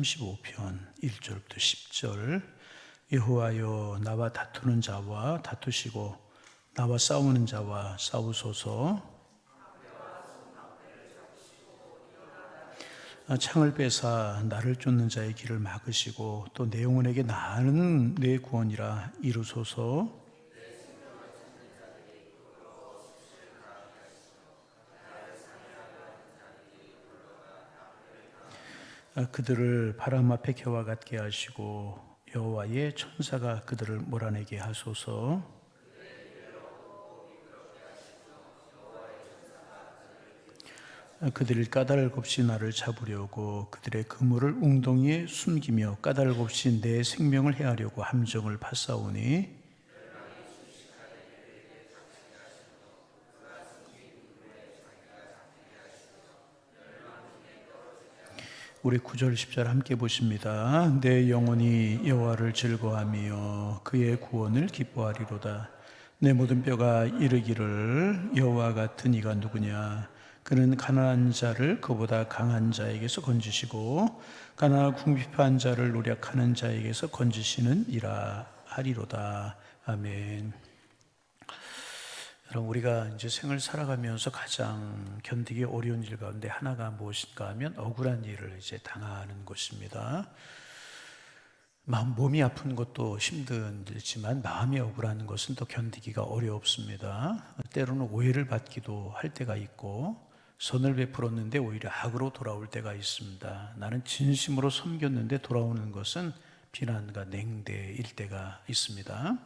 35편 1절부터 10절. 여호와여, 나와 다투는 자와 다투시고 나와 싸우는 자와 싸우소서. 창을 빼사 나를 쫓는 자의 길을 막으시고 또 내 영혼에게 나는 내 구원이라 이루소서. 그들을 바람 앞에 겨와 같게 하시고 여호와의 천사가 그들을 몰아내게 하소서. 그들이 까닭 없이 나를 잡으려고 그들의 그물을 웅덩이에 숨기며 까닭 없이 내 생명을 해하려고 함정을 파싸우니 우리 9절 10절 함께 보십니다. 내 영혼이 여호와를 즐거워하며 그의 구원을 기뻐하리로다. 내 모든 뼈가 이르기를 여호와 같은 이가 누구냐. 그는 가난한 자를 그보다 강한 자에게서 건지시고 가난하고 궁핍한 자를 노력하는 자에게서 건지시는 이라 하리로다. 아멘. 여러분, 우리가 이제 생을 살아가면서 가장 견디기 어려운 일 가운데 하나가 무엇인가 하면 억울한 일을 이제 당하는 것입니다. 몸이 아픈 것도 힘들지만 마음이 억울한 것은 또 견디기가 어렵습니다. 때로는 오해를 받기도 할 때가 있고 선을 베풀었는데 오히려 악으로 돌아올 때가 있습니다. 나는 진심으로 섬겼는데 돌아오는 것은 비난과 냉대일 때가 있습니다.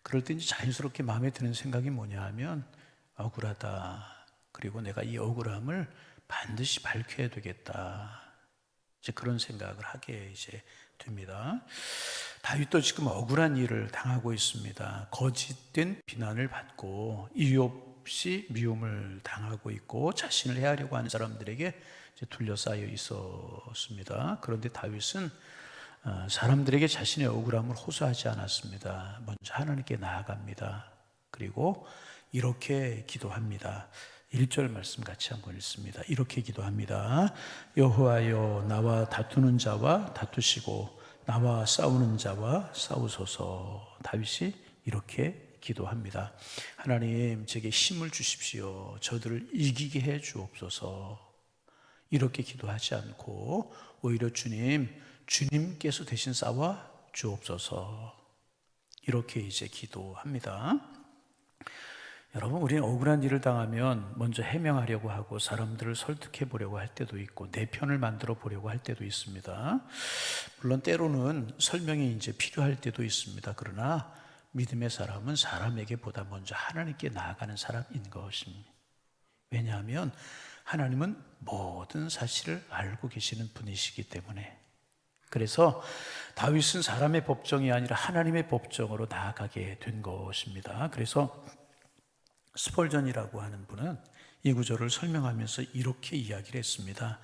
그럴 때 이제 자연스럽게 마음에 드는 생각이 뭐냐 하면 억울하다. 그리고 내가 이 억울함을 반드시 밝혀야 되겠다. 이제 그런 생각을 하게 이제 됩니다. 다윗도 지금 억울한 일을 당하고 있습니다. 거짓된 비난을 받고 이유 없이 미움을 당하고 있고 자신을 해하려고 하는 사람들에게 이제 둘러싸여 있었습니다. 그런데 다윗은 사람들에게 자신의 억울함을 호소하지 않았습니다. 먼저 하나님께 나아갑니다. 그리고 이렇게 기도합니다. 1절 말씀 같이 한번 읽습니다. 이렇게 기도합니다. 여호와여, 나와 다투는 자와 다투시고 나와 싸우는 자와 싸우소서. 다윗이 이렇게 기도합니다. 하나님, 제게 힘을 주십시오. 저들을 이기게 해 주옵소서. 이렇게 기도하지 않고 오히려 주님께서 대신 싸워 주옵소서. 이렇게 이제 기도합니다. 여러분, 우리는 억울한 일을 당하면 먼저 해명하려고 하고 사람들을 설득해 보려고 할 때도 있고 내 편을 만들어 보려고 할 때도 있습니다. 물론 때로는 설명이 이제 필요할 때도 있습니다. 그러나 믿음의 사람은 사람에게 보다 먼저 하나님께 나아가는 사람인 것입니다. 왜냐하면 하나님은 모든 사실을 알고 계시는 분이시기 때문에. 그래서 다윗은 사람의 법정이 아니라 하나님의 법정으로 나아가게 된 것입니다. 그래서 스펄전이라고 하는 분은 이 구절을 설명하면서 이렇게 이야기를 했습니다.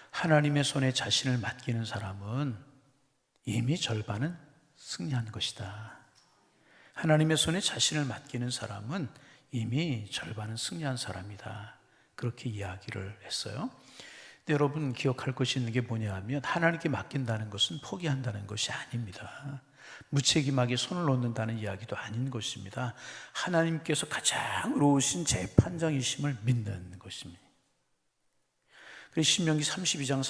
하나님의 손에 자신을 맡기는 사람은 이미 절반은 승리한 것이다. 하나님의 손에 자신을 맡기는 사람은 이미 절반은 승리한 사람이다. 그렇게 이야기를 했어요. 근데 여러분 기억할 것이 있는 게 뭐냐 하면 하나님께 맡긴다는 것은 포기한다는 것이 아닙니다. 무책임하게 손을 놓는다는 이야기도 아닌 것입니다. 하나님께서 가장 의로우신 재판장이심을 믿는 것입니다. 그래서 신명기 32장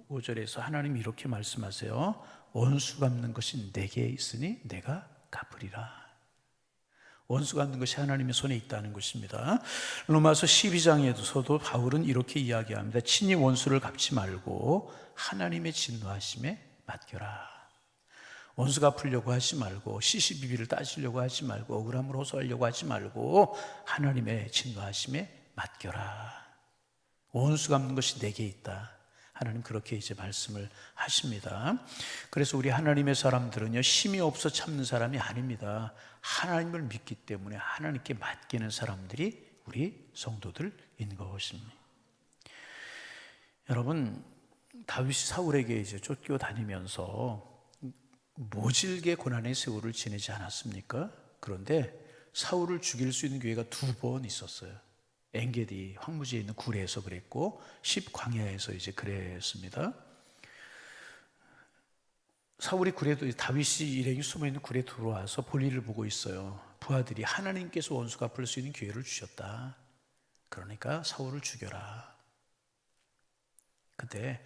35절에서 하나님이 이렇게 말씀하세요. 원수 갚는 것이 내게 있으니 내가 갚으리라. 원수 갚는 것이 하나님의 손에 있다는 것입니다. 로마서 12장에서도 바울은 이렇게 이야기합니다. 친히 원수를 갚지 말고 하나님의 진노하심에 맡겨라. 원수 갚으려고 하지 말고 시시비비를 따지려고 하지 말고 억울함을 호소하려고 하지 말고 하나님의 진노하심에 맡겨라. 원수 갚는 것이 내게 있다. 하나님 그렇게 이제 말씀을 하십니다. 그래서 우리 하나님의 사람들은요, 힘이 없어 참는 사람이 아닙니다. 하나님을 믿기 때문에 하나님께 맡기는 사람들이 우리 성도들인 것입니다. 여러분, 다윗이 사울에게 이제 쫓겨다니면서 모질게 고난의 세월을 지내지 않았습니까? 그런데 사울을 죽일 수 있는 기회가 2번 있었어요. 엔게디 황무지에 있는 굴에서 그랬고 10광야에서 이제 그랬습니다. 사울이 다윗이 일행이 숨어있는 굴에 들어와서 볼일을 보고 있어요. 부하들이 하나님께서 원수 갚을 수 있는 기회를 주셨다. 그러니까 사울을 죽여라. 그때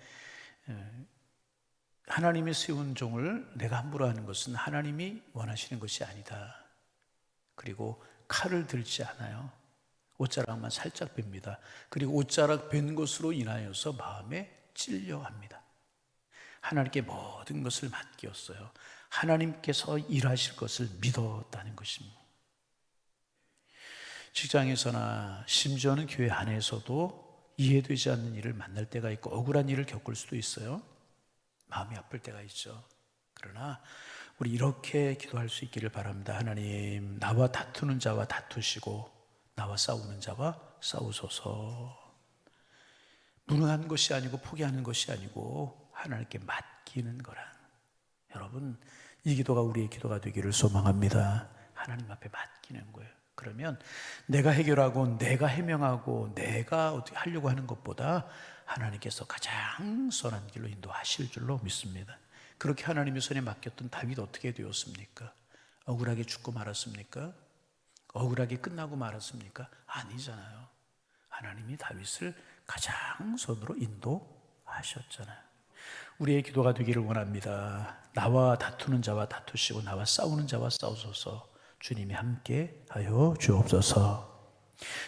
하나님이 세운 종을 내가 함부로 하는 것은 하나님이 원하시는 것이 아니다. 그리고 칼을 들지 않아요. 옷자락만 살짝 뺍니다. 그리고 옷자락 뺀 것으로 인하여서 마음에 찔려합니다. 하나님께 모든 것을 맡겼어요. 하나님께서 일하실 것을 믿었다는 것입니다. 직장에서나 심지어는 교회 안에서도 이해되지 않는 일을 만날 때가 있고 억울한 일을 겪을 수도 있어요. 마음이 아플 때가 있죠. 그러나 우리 이렇게 기도할 수 있기를 바랍니다. 하나님, 나와 다투는 자와 다투시고 나와 싸우는 자와 싸우소서. 무능한 것이 아니고 포기하는 것이 아니고 하나님께 맡기는 거라. 여러분, 이 기도가 우리의 기도가 되기를 소망합니다. 하나님 앞에 맡기는 거예요. 그러면 내가 해결하고 내가 해명하고 내가 어떻게 하려고 하는 것보다 하나님께서 가장 선한 길로 인도하실 줄로 믿습니다. 그렇게 하나님의 손에 맡겼던 다윗 어떻게 되었습니까? 억울하게 죽고 말았습니까? 억울하게 끝나고 말았습니까? 아니잖아요. 하나님이 다윗을 가장 선으로 인도하셨잖아요. 우리의 기도가 되기를 원합니다. 나와 다투는 자와 다투시고 나와 싸우는 자와 싸우소서. 주님이 함께 하여 주옵소서.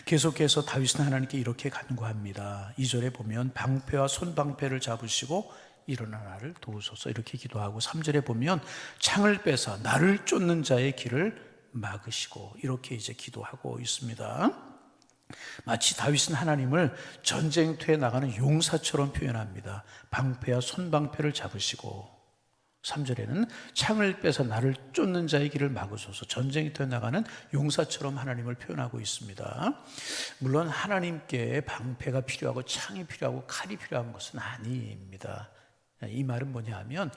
계속해서 다윗은 하나님께 이렇게 간구합니다. 2절에 보면 방패와 손방패를 잡으시고 일어나 나를 도우소서 이렇게 기도하고 3절에 보면 창을 빼서 나를 쫓는 자의 길을 막으시고 이렇게 이제 기도하고 있습니다. 마치 다윗은 하나님을 전쟁터에 나가는 용사처럼 표현합니다. 방패와 손방패를 잡으시고 3절에는 창을 빼서 나를 쫓는 자의 길을 막으소서. 전쟁터에 나가는 용사처럼 하나님을 표현하고 있습니다. 물론 하나님께 방패가 필요하고 창이 필요하고 칼이 필요한 것은 아닙니다. 이 말은 뭐냐 하면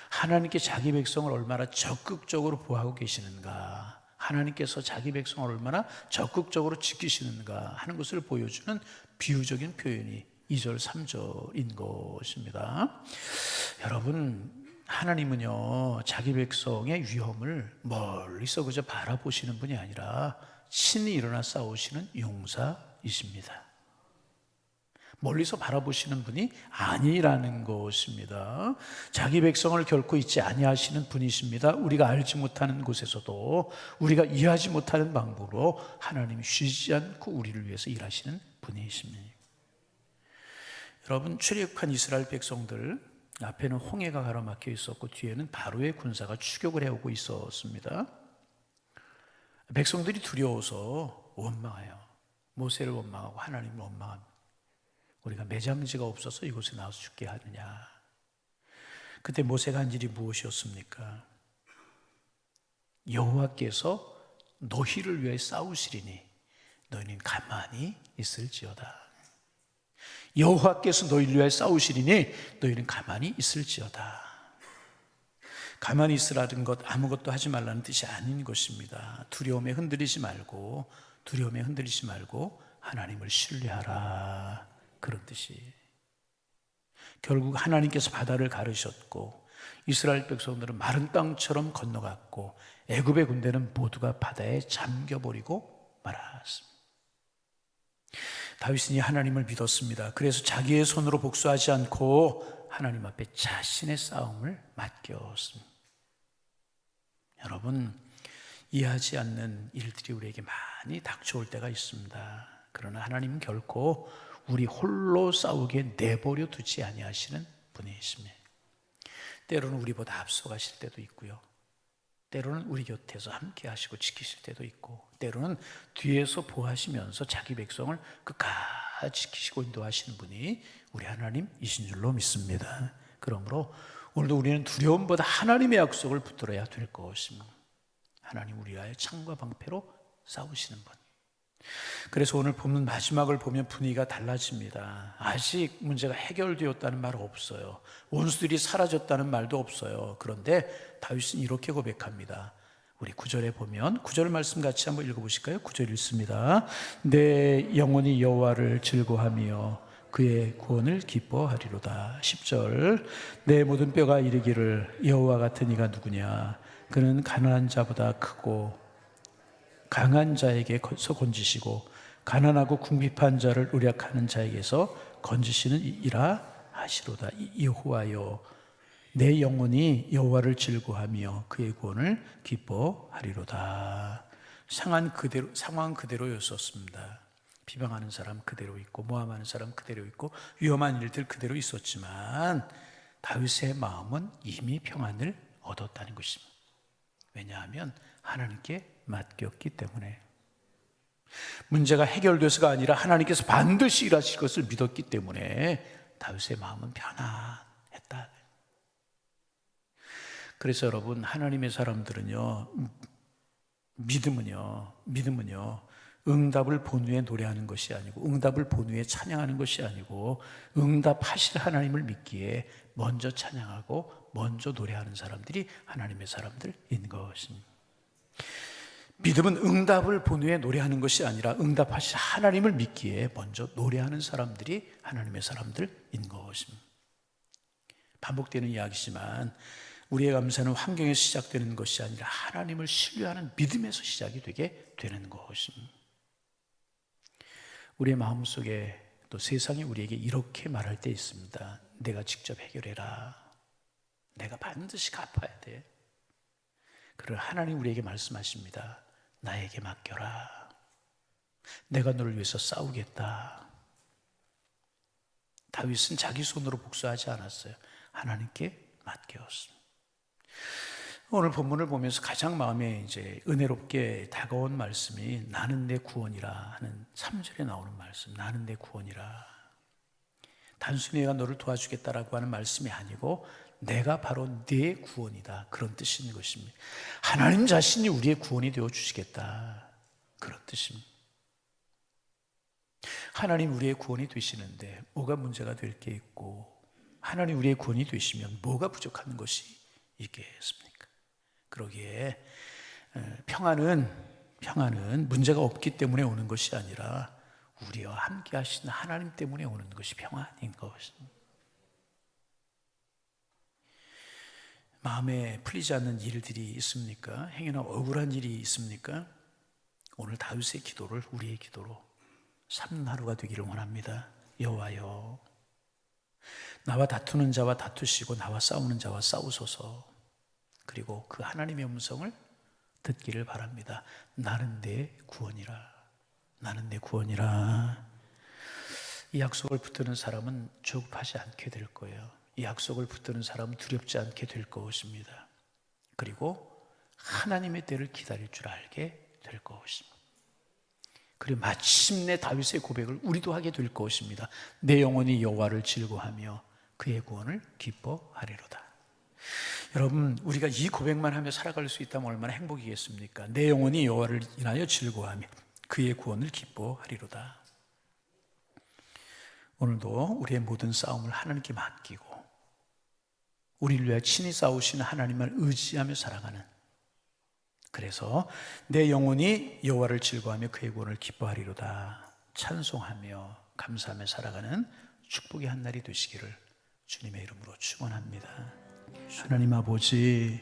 하나님께 자기 백성을 얼마나 적극적으로 보호하고 계시는가, 하나님께서 자기 백성을 얼마나 적극적으로 지키시는가 하는 것을 보여주는 비유적인 표현이 2절, 3절인 것입니다. 여러분, 하나님은요, 자기 백성의 위험을 멀리서 그저 바라보시는 분이 아니라 친히 일어나 싸우시는 용사이십니다. 멀리서 바라보시는 분이 아니라는 것입니다. 자기 백성을 결코 잊지 아니하시는 분이십니다. 우리가 알지 못하는 곳에서도 우리가 이해하지 못하는 방법으로 하나님이 쉬지 않고 우리를 위해서 일하시는 분이십니다. 여러분, 출애굽한 이스라엘 백성들 앞에는 홍해가 가로막혀 있었고 뒤에는 바로의 군사가 추격을 해오고 있었습니다. 백성들이 두려워서 원망해요. 모세를 원망하고 하나님을 원망합니다. 우리가 매장지가 없어서 이곳에 나와서 죽게 하느냐. 그때 모세가 한 일이 무엇이었습니까? 여호와께서 너희를 위해 싸우시리니 너희는 가만히 있을지어다. 여호와께서 너희를 위해 싸우시리니 너희는 가만히 있을지어다. 가만히 있으라는 것, 아무것도 하지 말라는 뜻이 아닌 것입니다. 두려움에 흔들리지 말고 하나님을 신뢰하라, 그런 뜻이. 결국 하나님께서 바다를 가르셨고 이스라엘 백성들은 마른 땅처럼 건너갔고 애굽의 군대는 모두가 바다에 잠겨버리고 말았습니다. 다윗은 하나님을 믿었습니다. 그래서 자기의 손으로 복수하지 않고 하나님 앞에 자신의 싸움을 맡겼습니다. 여러분, 이해하지 않는 일들이 우리에게 많이 닥쳐올 때가 있습니다. 그러나 하나님은 결코 우리 홀로 싸우게 내버려 두지 아니하시는 분이십니다. 때로는 우리보다 앞서가실 때도 있고요, 때로는 우리 곁에서 함께 하시고 지키실 때도 있고, 때로는 뒤에서 보호하시면서 자기 백성을 끝까지 지키시고 인도하시는 분이 우리 하나님이신 줄로 믿습니다. 그러므로 오늘도 우리는 두려움보다 하나님의 약속을 붙들어야 될 것입니다. 하나님 우리와의 창과 방패로 싸우시는 분. 그래서 오늘 본문 마지막을 보면 분위기가 달라집니다. 아직 문제가 해결되었다는 말 없어요. 원수들이 사라졌다는 말도 없어요. 그런데 다윗은 이렇게 고백합니다. 우리 9절에 보면 9절 말씀 같이 한번 읽어보실까요? 9절 읽습니다. 내 영혼이 여호와를 즐거워하며 그의 구원을 기뻐하리로다. 10절 내 모든 뼈가 이르기를 여호와 같은 이가 누구냐. 그는 가난한 자보다 크고 강한 자에게서 건지시고 가난하고 궁핍한 자를 의략하는 자에게서 건지시는 이라 하시로다. 여호와여 내 영혼이 여호와를 즐거워하며 그의 구원을 기뻐하리로다. 상황 그대로였었습니다. 비방하는 사람 그대로 있고 모함하는 사람 그대로 있고 위험한 일들 그대로 있었지만 다윗의 마음은 이미 평안을 얻었다는 것입니다. 왜냐하면 하나님께 맡겼기 때문에, 문제가 해결돼서가 아니라 하나님께서 반드시 일하실 것을 믿었기 때문에 다윗의 마음은 편안했다. 그래서 여러분, 하나님의 사람들은요, 믿음은요 응답을 본 후에 노래하는 것이 아니고, 응답을 본 후에 찬양하는 것이 아니고, 응답하실 하나님을 믿기에 먼저 찬양하고 먼저 노래하는 사람들이 하나님의 사람들인 것입니다. 믿음은 응답을 본 후에 노래하는 것이 아니라 응답하실 하나님을 믿기에 먼저 노래하는 사람들이 하나님의 사람들인 것입니다. 반복되는 이야기지만 우리의 감사는 환경에서 시작되는 것이 아니라 하나님을 신뢰하는 믿음에서 시작이 되게 되는 것입니다. 우리의 마음속에 또 세상이 우리에게 이렇게 말할 때 있습니다. 내가 직접 해결해라. 내가 반드시 갚아야 돼. 그러나 하나님 우리에게 말씀하십니다. 나에게 맡겨라. 내가 너를 위해서 싸우겠다. 다윗은 자기 손으로 복수하지 않았어요. 하나님께 맡겼습니다. 오늘 본문을 보면서 가장 마음에 이제 은혜롭게 다가온 말씀이 나는 내 구원이라 하는 3절에 나오는 말씀. 나는 내 구원이라. 단순히 내가 너를 도와주겠다라고 하는 말씀이 아니고 내가 바로 내 구원이다, 그런 뜻인 것입니다. 하나님 자신이 우리의 구원이 되어 주시겠다, 그런 뜻입니다. 하나님 우리의 구원이 되시는데 뭐가 문제가 될 게 있고, 하나님 우리의 구원이 되시면 뭐가 부족한 것이 있겠습니까? 그러기에 평안은 문제가 없기 때문에 오는 것이 아니라 우리와 함께 하시는 하나님 때문에 오는 것이 평안인 것입니다. 마음에 풀리지 않는 일들이 있습니까? 행여나 억울한 일이 있습니까? 오늘 다윗의 기도를 우리의 기도로 삼는 하루가 되기를 원합니다. 여호와여, 나와 다투는 자와 다투시고 나와 싸우는 자와 싸우소서. 그리고 그 하나님의 음성을 듣기를 바랍니다. 나는 내 구원이라. 나는 내 구원이라. 이 약속을 붙드는 사람은 조급하지 않게 될 거예요. 이 약속을 붙드는 사람은 두렵지 않게 될 것입니다. 그리고 하나님의 때를 기다릴 줄 알게 될 것입니다. 그리고 마침내 다윗의 고백을 우리도 하게 될 것입니다. 내 영혼이 여호와를 즐거워하며 그의 구원을 기뻐하리로다. 여러분, 우리가 이 고백만 하며 살아갈 수 있다면 얼마나 행복이겠습니까? 내 영혼이 여호와를 인하여 즐거워하며 그의 구원을 기뻐하리로다. 오늘도 우리의 모든 싸움을 하나님께 맡기고 우리를 위해 친히 싸우시는 하나님을 의지하며 살아가는, 그래서 내 영혼이 여호와를 즐거워하며 그의 구원을 기뻐하리로다 찬송하며 감사하며 살아가는 축복의 한 날이 되시기를 주님의 이름으로 축원합니다. 하나님 아버지,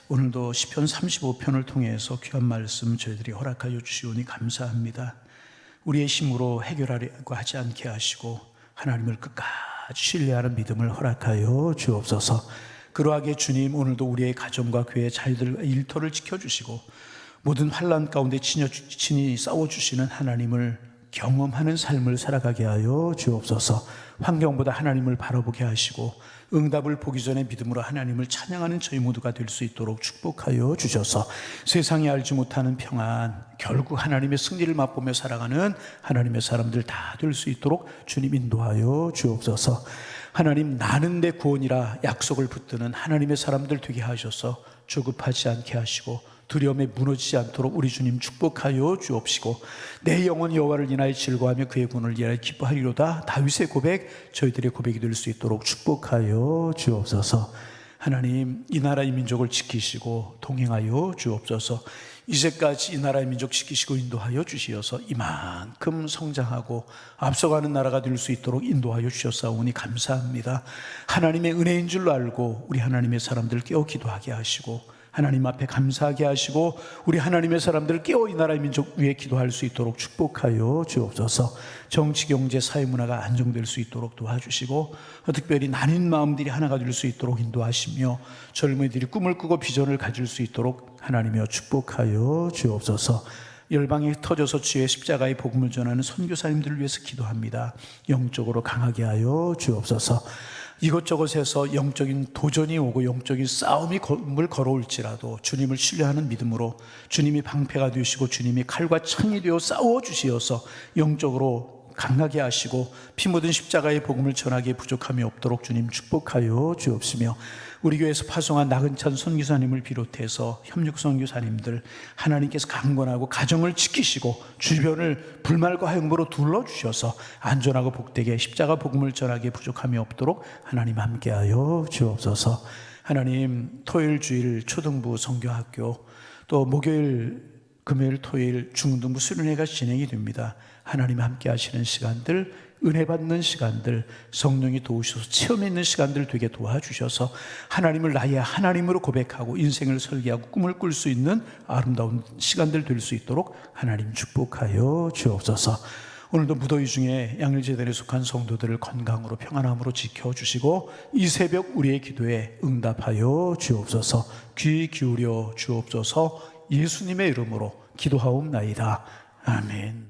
오늘도 시편 35편을 통해서 귀한 말씀 저희들이 허락하여 주시오니 감사합니다. 우리의 힘으로 해결하려고 하지 않게 하시고 하나님을 끝까지 신뢰하는 믿음을 허락하여 주옵소서. 그러하게 주님, 오늘도 우리의 가정과 교회 자녀들 일터를 지켜주시고 모든 환난 가운데 친히 싸워주시는 하나님을 경험하는 삶을 살아가게 하여 주옵소서. 환경보다 하나님을 바라보게 하시고 응답을 보기 전에 믿음으로 하나님을 찬양하는 저희 모두가 될 수 있도록 축복하여 주셔서 세상이 알지 못하는 평안, 결국 하나님의 승리를 맛보며 살아가는 하나님의 사람들 다 될 수 있도록 주님 인도하여 주옵소서. 하나님, 나는 내 구원이라 약속을 붙드는 하나님의 사람들 되게 하셔서 조급하지 않게 하시고 두려움에 무너지지 않도록 우리 주님 축복하여 주옵시고 내 영혼 여호와를 인하여 즐거워하며 그의 구원을 인하여 기뻐하리로다. 다윗의 고백, 저희들의 고백이 될 수 있도록 축복하여 주옵소서. 하나님, 이 나라의 민족을 지키시고 동행하여 주옵소서. 이제까지 이 나라의 민족 지키시고 인도하여 주시어서 이만큼 성장하고 앞서가는 나라가 될 수 있도록 인도하여 주셨사오니 감사합니다. 하나님의 은혜인 줄로 알고 우리 하나님의 사람들 깨어 기도하게 하시고, 하나님 앞에 감사하게 하시고, 우리 하나님의 사람들 깨어 이 나라의 민족 위에 기도할 수 있도록 축복하여 주옵소서. 정치, 경제, 사회, 문화가 안정될 수 있도록 도와주시고, 특별히 나뉜 마음들이 하나가 될 수 있도록 인도하시며, 젊은이들이 꿈을 꾸고 비전을 가질 수 있도록 하나님이여 축복하여 주옵소서. 열방에 터져서 주의 십자가의 복음을 전하는 선교사님들을 위해서 기도합니다. 영적으로 강하게 하여 주옵소서. 이것저것에서 영적인 도전이 오고 영적인 싸움을 걸어올지라도 주님을 신뢰하는 믿음으로 주님이 방패가 되시고 주님이 칼과 창이 되어 싸워주시어서 영적으로 강하게 하시고 피 묻은 십자가의 복음을 전하기에 부족함이 없도록 주님 축복하여 주옵시며, 우리 교회에서 파송한 나근찬 선교사님을 비롯해서 협력 선교사님들 하나님께서 강권하고 가정을 지키시고 주변을 불말과 화용으로 둘러주셔서 안전하고 복되게 십자가 복음을 전하기에 부족함이 없도록 하나님 함께하여 주옵소서. 하나님, 토요일 주일 초등부 선교학교, 또 목요일 금요일 토요일 중등부 수련회가 진행이 됩니다. 하나님 함께 하시는 시간들, 은혜 받는 시간들, 성령이 도우셔서 체험 있는 시간들 되게 도와주셔서 하나님을 나의 하나님으로 고백하고 인생을 설계하고 꿈을 꿀 수 있는 아름다운 시간들 될 수 있도록 하나님 축복하여 주옵소서. 오늘도 무더위 중에 양일재단에 속한 성도들을 건강으로 평안함으로 지켜주시고 이 새벽 우리의 기도에 응답하여 주옵소서. 귀 기울여 주옵소서. 예수님의 이름으로 기도하옵나이다. 아멘.